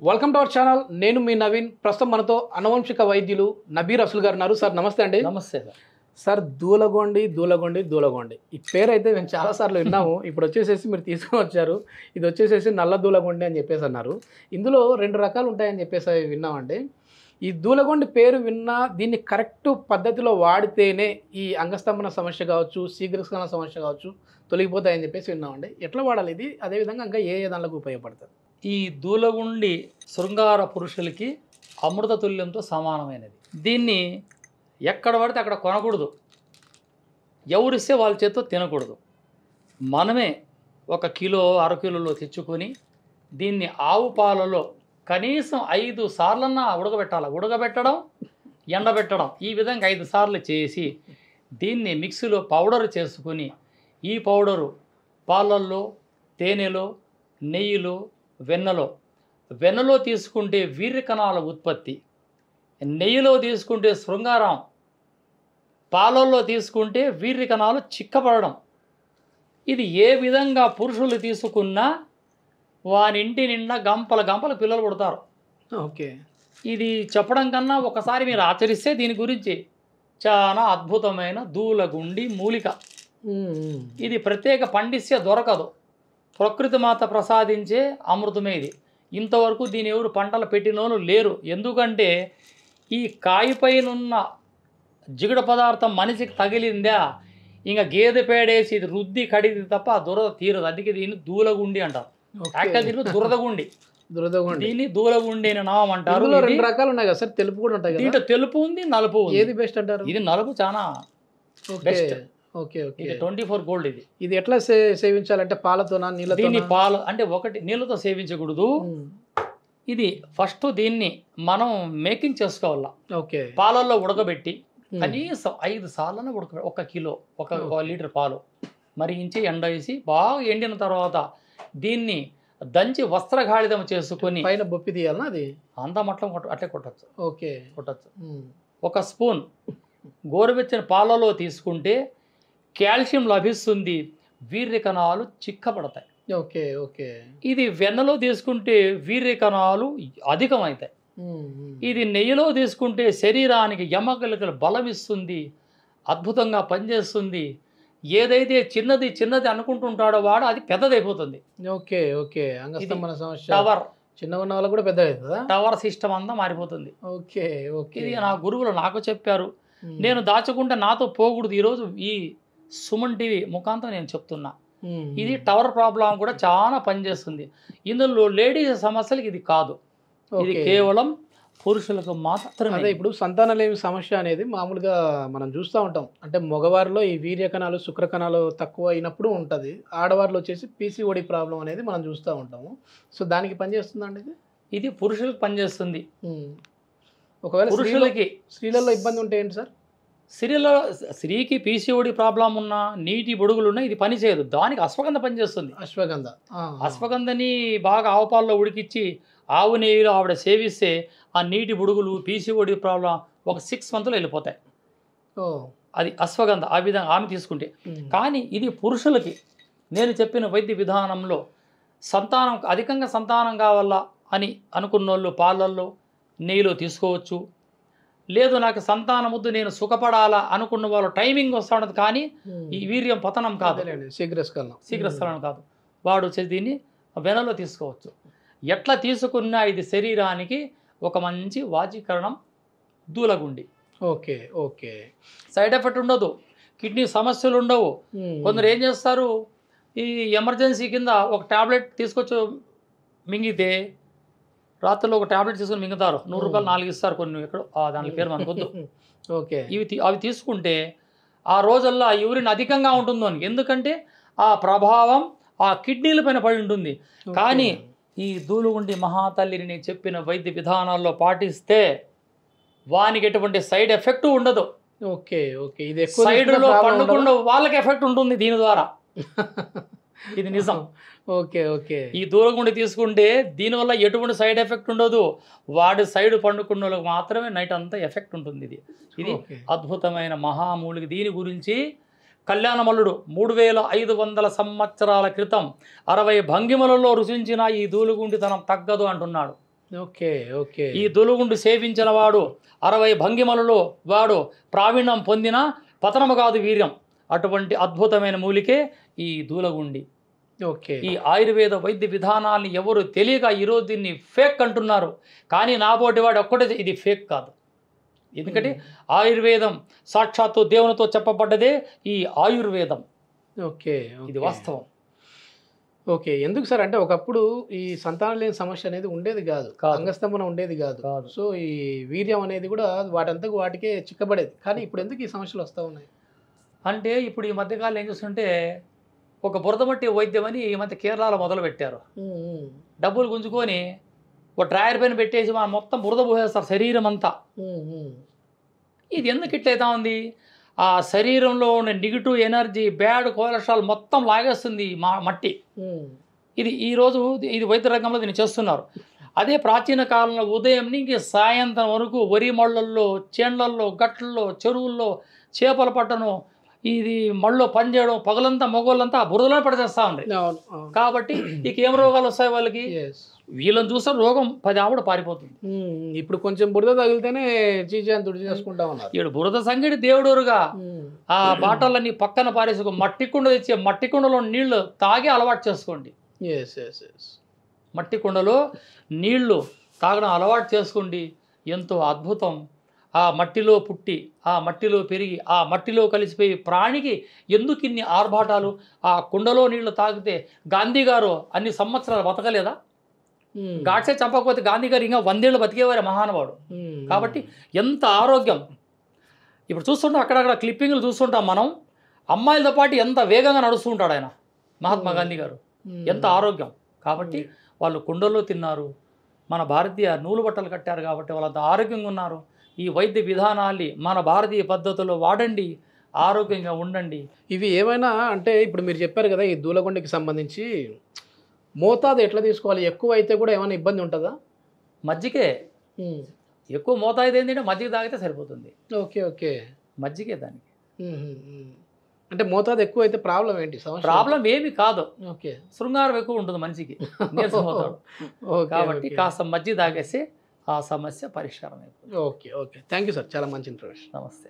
Welcome to our channel. నేను మీ నవీన్. ప్రస్తుతం మనతో అనువంశిక వైద్యులు నబీర్ అసలు గారు ఉన్నారు. సార్ నమస్తే అండి. నమస్తే సార్. దూలగొండి దూలగొండి దూలగొండి ఈ పేరు అయితే మేము చాలాసార్లు విన్నాము. ఇప్పుడు వచ్చేసేసి మీరు తీసుకొని వచ్చారు. ఇది వచ్చేసేసి నల్ల దూలగొండి అని చెప్పేసి అన్నారు. ఇందులో 2 రకాలు ఉంటాయని చెప్పేసి విన్నామండి. ఈ దూలగొండి పేరు విన్నా దీన్ని కరెక్ట్ పద్ధతిలో వాడితేనే ఈ అంగస్తంభన సమస్య కావచ్చు, శీఘ్రస్ఖలన సమస్య కావచ్చు తొలగిపోతాయని చెప్పేసి విన్నామండి. ఎట్లా వాడాలి ఇది? అదేవిధంగా ఇంకా ఏ దానిలకు ఉపయోగపడుతుంది? ఈ దూలగుండి శృంగార పురుషులకి అమృత తుల్యంతో సమానమైనది. దీన్ని ఎక్కడ పడితే అక్కడ కొనకూడదు, ఎవరిస్తే వాళ్ళ చేత్తో తినకూడదు. మనమే 1 కిలో 1/2 కిలోలో తెచ్చుకొని దీన్ని ఆవు పాలలో కనీసం 5 సార్లన్నా ఉడకబెట్టాలి. ఉడకబెట్టడం, ఎండబెట్టడం, ఈ విధంగా 5 సార్లు చేసి దీన్ని మిక్సీలో పౌడర్ చేసుకొని ఈ పౌడరు పాలల్లో, తేనెలో, నెయ్యిలో, వెన్నలో తీసుకుంటే వీర్య కణాల ఉత్పత్తి, నెయ్యిలో తీసుకుంటే శృంగారం, పాలల్లో తీసుకుంటే వీర్య కణాలు చిక్కపడడం. ఇది ఏ విధంగా పురుషులు తీసుకున్నా వారి ఇంటి నిండా గంపల పిల్లలు పుడతారు. ఓకే. ఇది చెప్పడం కన్నా ఒకసారి మీరు ఆచరిస్తే దీని గురించి చాలా అద్భుతమైన దూలగుండి మూలిక. ఇది ప్రత్యేక పండిస్తే దొరకదు, ప్రకృతి మాత ప్రసాదించే అమృతమే ఇది. ఇంతవరకు దీని ఎవరు పంటలు పెట్టినోళ్ళు లేరు. ఎందుకంటే ఈ కాయపైనున్న జిగుడు పదార్థం మనిషికి తగిలిందా ఇంకా గేదె పేడేసి ఇది రుద్ది కడిగి తప్ప ఆ దురద తీరదు. అందుకే దీన్ని దూలగుండి అంటారు. దీన్ని దురదగుండి, దీన్ని దూలగుండి అని నామం అంటారు. 2 రకాలు ఉన్నాయి కదా సార్? తెలుపు కూడా ఉంటాయి కదా? దీంట్లో తెలుపు ఉంది, నలుపు ఉంది. ఏది బెస్ట్ అంటారు? ఇది నలుపు చాలా బెస్ట్. Okay okay. ఇది 24 గోల్డ్. ఇది ఎట్లా సేవించాలంటే పాలతోనా, నీళ్ళతో? దీన్ని పాలు అంటే ఒకటి నీళ్ళతో సేవించకూడదు. ఇది ఫస్ట్ దీన్ని మనం మేకింగ్ చేసుకోవాలా. ఓకే. పాలల్లో ఉడకబెట్టి కనీసం 5 సార్లను ఉడకబెట్టి 1 కిలో 1 లీటర్ పాలు మరిగించి ఎండ వేసి బాగా ఎండిన తర్వాత దీన్ని దంచి వస్త్రగాళిదం చేసుకొని పైన బొప్పి తీయాలనా? అది అంతా మట్లం అట్లే కొట్టచ్చు. ఓకే, కొట్టచ్చు. 1 స్పూన్ గోరువెచ్చని పాలలో తీసుకుంటే కాల్షియం లభిస్తుంది, వీర్య కణాలు చిక్కబడతాయి. Okay okay. ఇది వెన్నలో తీసుకుంటే వీర్య కణాలు అధికమవుతాయి. ఇది నెయ్యిలో తీసుకుంటే శరీరానికి ఎముకలకు బలం ఇస్తుంది, అద్భుతంగా పనిచేస్తుంది. ఏదైతే చిన్నది అనుకుంటుంటాడో వాడు అది పెద్దదైపోతుంది. Okay okay. అంగస్తంభన సమస్య టవర్ చిన్నగా ఉన్న వాళ్ళకు కూడా పెద్ద అవుతుందా? టవర్ సిస్టమ్ అంతా మారిపోతుంది. Okay okay. ఇది నా గురువులు నాకు చెప్పారు. నేను దాచుకుంటే నాతో పోకూడదు. ఈరోజు ఈ సుమన్ టీవీ ముఖాంతం నేను చెప్తున్నా. ఇది టవర్ ప్రాబ్లం కూడా చాలా పనిచేస్తుంది. ఇందులో లేడీస్ సమస్యలకి ఇది కాదు, ఇది కేవలం పురుషులకు మాత్రమే. అదే ఇప్పుడు సంతానలేమి సమస్య అనేది మామూలుగా మనం చూస్తూ ఉంటాం. అంటే మగవారిలో ఈ వీర్య కణాలు, శుక్ర కణాలు తక్కువ అయినప్పుడు ఉంటుంది. ఆడవారిలో వచ్చేసి పీసీఓడి ప్రాబ్లం అనేది మనం చూస్తూ ఉంటాము. సో దానికి పనిచేస్తుందండి ఇది? ఇది పురుషులకు పనిచేస్తుంది. ఒకవేళ పురుషులకి స్త్రీలలో ఇబ్బంది ఉంటే ఏంటి సార్? స్త్రీకి పీసీఓడి ప్రాబ్లం ఉన్నా, నీటి బొడుగులున్నా ఇది పని చేయదు. దానికి అశ్వగంధ పనిచేస్తుంది. అశ్వగంధని బాగా ఆవుపాల్లో ఉడికిచ్చి ఆవు నెయ్యిలో ఆవిడ సేవిస్తే ఆ నీటి బుడుగులు, పీసీఓడి ప్రాబ్లం ఒక 6 మంత్లో వెళ్ళిపోతాయి. అది అశ్వగంధ. ఆ విధంగా ఆమె తీసుకుంటే. కానీ ఇది పురుషులకి నేను చెప్పిన వైద్య విధానంలో అధికంగా సంతానం కావాలా అని అనుకున్న వాళ్ళు పాలల్లో, నెయ్యిలో తీసుకోవచ్చు. లేదు నాకు సంతానం వద్దు, నేను సుఖపడాలా అనుకున్న వాళ్ళు టైమింగ్ వస్తూ ఉంటుంది. కానీ ఈ వీర్యం పతనం కాదు, శీఘ్రస్ఖలనం కాదు. వాడు దీన్ని వెనలో తీసుకోవచ్చు. ఎట్లా తీసుకున్నా ఇది శరీరానికి ఒక మంచి వాచీకరణం. దూలగుండి ఓకే ఓకే. సైడ్ ఎఫెక్ట్ ఉండదు, కిడ్నీ సమస్యలు ఉండవు. కొందరు ఏం చేస్తారు, ఈ ఎమర్జెన్సీ కింద ఒక ట్యాబ్లెట్ తీసుకొచ్చి మింగితే రాత్రిలో ఒక ట్యాబ్లెట్ తీసుకొని మింగుతారు. 100 రూపాయలు 4 ఇస్తారు. కొన్ని ఎక్కడో దాని పేరు మనకొద్దు. ఓకే. అవి తీసుకుంటే ఆ రోజుల్లో ఆ యూరిన్ అధికంగా ఉంటుంది అని. ఎందుకంటే ఆ ప్రభావం ఆ కిడ్నీల పైన పడి ఉంటుంది. కానీ ఈ దూలుగుండి మహాతల్లిని నేను చెప్పిన వైద్య విధానాల్లో పాటిస్తే వానికి ఎటువంటి సైడ్ ఎఫెక్ట్ ఉండదు. Okay okay. ఇది సైడ్లో పండుకుండా వాళ్ళకి ఎఫెక్ట్ ఉంటుంది దీని ద్వారా. ఇది నిజం. Okay okay. ఈ దూలగుండి తీసుకుంటే దీనివల్ల ఎటువంటి సైడ్ ఎఫెక్ట్ ఉండదు. వాడి సైడ్ పండుకున్న వాళ్ళకి మాత్రమే నైట్ అంతా ఎఫెక్ట్ ఉంటుంది. ఇది అద్భుతమైన మహామూలిక. దీని గురించి కళ్యాణమల్లుడు 3500 సంవత్సరాల క్రితం 60 భంగిమలలో రుచించిన ఈ దూలుగుండితనం తగ్గదు అంటున్నాడు. Okay okay. ఈ దూలగుండు సేవించిన వాడు 60 భంగిమలలో వాడు ప్రావీణ్యం పొందిన పతనము కాదు వీర్యం. అటువంటి అద్భుతమైన మూలికే ఈ దూలగుండి. ఓకే. ఈ ఆయుర్వేద వైద్య విధానాల్ని ఎవరు తెలియక ఈరోజు దీన్ని ఫేక్ అంటున్నారు. కానీ నాబోటి వాడు ఒక్కటే ఇది ఫేక్ కాదు. ఎందుకంటే ఆయుర్వేదం సాక్షాత్తు దేవునితో చెప్పబడ్డదే ఈ ఆయుర్వేదం. ఓకే. ఇది వాస్తవం. ఓకే. ఎందుకు సార్ అంటే ఒకప్పుడు ఈ సంతానం లేని సమస్య అనేది ఉండేది కాదు, అంగస్తంభన ఉండేది కాదు. సో ఈ వీర్యం అనేది కూడా వాటంతకు వాటికే చిక్కబడేది. కానీ ఇప్పుడు ఎందుకు ఈ సమస్యలు వస్తూ ఉన్నాయి అంటే ఇప్పుడు ఈ మధ్యకాలం ఏం చూస్తుంటే ఒక బురదమట్టి వైద్యం అని ఈ మధ్య కేరళలో మొదలు పెట్టారు. డబ్బులు గుంజుకొని ఒక డ్రాయర్ పైన పెట్టేసి మనం మొత్తం బురద పోసేస్తారు శరీరం అంతా. ఇది ఎందుకు ఇట్లయితా ఉంది? ఆ శరీరంలో ఉన్న నెగిటివ్ ఎనర్జీ, బ్యాడ్ కొలెస్ట్రాల్ మొత్తం లాగేస్తుంది మట్టి. ఇది ఈరోజు ఇది వైద్య రంగంలో దీన్ని చేస్తున్నారు. అదే ప్రాచీన కాలంలో ఉదయం నుంచి సాయంత్రం వరకు వరి మళ్ళల్లో, చేన్లల్లో, గట్లలో, చెరువుల్లో చేపలు పట్టడం, ఇది మళ్ళీ పనిచేయడం, పగలంతా మగవాళ్ళంతా బురదలో పడిచేస్తూ ఉంది. కాబట్టి ఇక ఏం రోగాలు వస్తాయి వాళ్ళకి? వీళ్ళని చూస్తే రోగం 10 ఆవిడ పారిపోతుంది. ఇప్పుడు కొంచెం బురద తగిలితేనే చీచాన్ని తుడి చేసుకుంటా ఉన్నారు. ఇప్పుడు బురద సంగడి దేవుడుగా ఆ బాటలన్నీ పక్కన పారేసుకో, మట్టి కుండ తెచ్చి మట్టి కుండలో నీళ్లు తాగి అలవాటు చేసుకోండి. మట్టి కుండలో నీళ్లు తాగడం అలవాటు చేసుకోండి. ఎంతో అద్భుతం. ఆ మట్టిలో పుట్టి, ఆ మట్టిలో పెరిగి, ఆ మట్టిలో కలిసిపోయి ప్రాణికి ఎందుకు ఇన్ని ఆర్భాటాలు? ఆ కుండలో నీళ్లు తాగితే గాంధీ గారు అన్ని సంవత్సరాలు బతకలేదా? గాడ్సే చంపకపోతే గాంధీ గారు ఇంకా 100 ఏళ్ళు బతికేవారే మహానుభావుడు. కాబట్టి ఎంత ఆరోగ్యం. ఇప్పుడు చూస్తుంటాం అక్కడక్కడ క్లిప్పింగ్లు చూస్తుంటాం మనం. అమ్మాయిలతో పాటు ఎంత వేగంగా నడుస్తూ ఉంటాడు ఆయన మహాత్మా గాంధీ గారు. ఎంత ఆరోగ్యం. కాబట్టి వాళ్ళు కుండల్లో తిన్నారు. మన భారతీయ నూలు బట్టలు కట్టారు కాబట్టి వాళ్ళంత ఆరోగ్యంగా ఉన్నారు. ఈ వైద్య విధానాల్ని మన భారతీయ పద్ధతుల్లో వాడండి, ఆరోగ్యంగా ఉండండి. ఇవి ఏమైనా అంటే ఇప్పుడు మీరు చెప్పారు కదా ఈ దూలగుండికి సంబంధించి మోతాదు ఎట్లా తీసుకోవాలి? ఎక్కువ అయితే కూడా ఏమైనా ఇబ్బంది ఉంటుందా? మజ్జిగే ఎక్కువ మోతాదు ఏంటంటే మజ్జిగ తాగితే సరిపోతుంది. Okay okay. మజ్జిగే దానికి. అంటే మోతాదు ఎక్కువ అయితే ప్రాబ్లం ఏంటి? ప్రాబ్లం ఏమి కాదు. ఓకే. శృంగారం ఎక్కువ ఉంటుంది మనిషికి, నీరసమవుతాడు. కాబట్టి కాస్త మజ్జిగ తాగేస్తే ఆ సమస్య పరిష్కారం అయిపోతుంది. Okay okay. Thank you sir, చాలా మంచి ఇన్ఫర్మేషన్. నమస్తే.